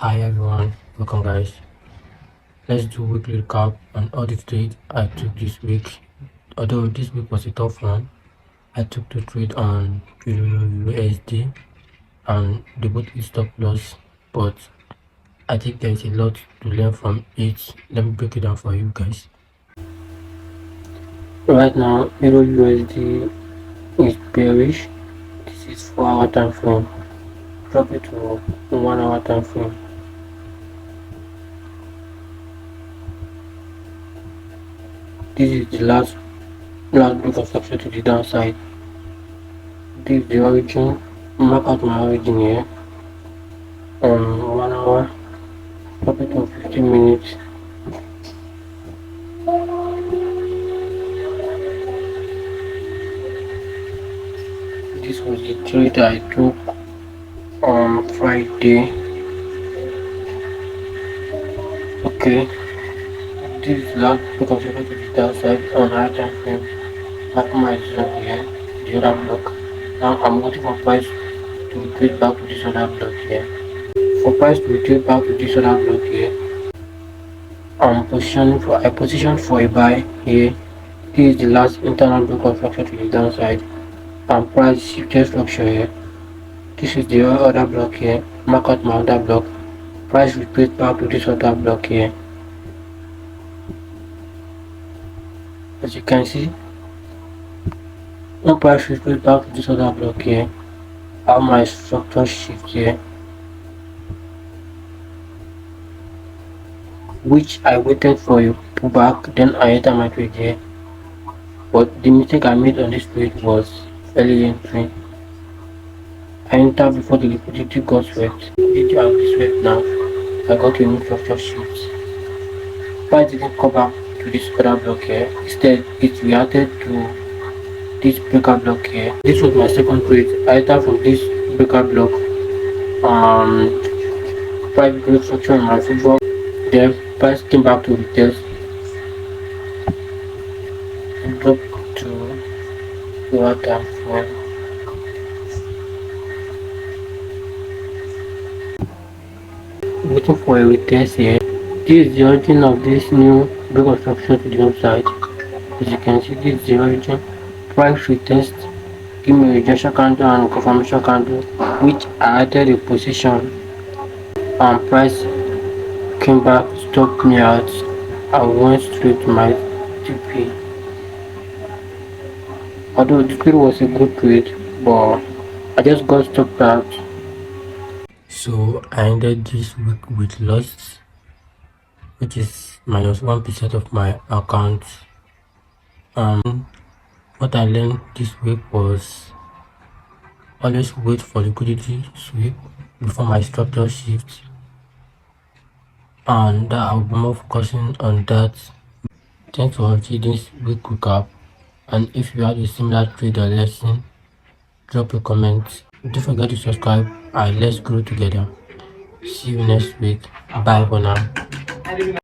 Hi everyone, welcome guys. Let's do weekly recap on all the trades I took this week. Although this week was a tough one, I took the trade on USD and they both hit stop loss, but I think there is a lot to learn from each. Let me break it down for you guys. Right now, Euro USD is bearish. This is 4 hour time frame. Drop it to 1 hour time frame. This is the last big of structure to the downside. This is the origin. Mark out my origin here. 1 hour. Drop it to 15 minutes. This was the trade I took on Friday. Okay, this is last because you to the downside on high time frame. Mark my zone here, the other block. Now I'm waiting for price to retreat back to this other block here. For price to retreat back to this other block here, I positioned for a buy here. This is the last internal block of structure to the downside. And price shifted structure here. This is the other block here. Mark out my other block. Price retrace back to this other block here. As you can see, when price retrace back to this other block here, how my structure shift here, which I waited for a pullback, then I enter my trade here. But the mistake I made on this trade was early entry. I entered before the liquidity got swept. Did you have this swept now? I got a new structure shift. Price didn't come back to this other block here. Instead, it reacted to this breaker block here. This was my second trade. I entered from this breaker block. Price broke structure in my favor. Then price came back to retest and dropped to lower time frame. Waiting for a retest here. This is the origin of this new break of structure to the upside. As you can see, this is the origin. Price retest, give me a rejection candle and confirmation candle, which I added a position, and price came back, stopped me out. I went straight to my TP. Although the trade was a good trade, but I just got stopped out. So I ended this week with loss, which is minus 1% of my account. What I learned this week was always wait for liquidity sweep before my structure shifts, and I'll be more focusing on that. Thanks for watching this week recap, and if you had a similar trade or lesson, drop a comment. Don't forget to subscribe and let's grow together. See you next week. Bye for now.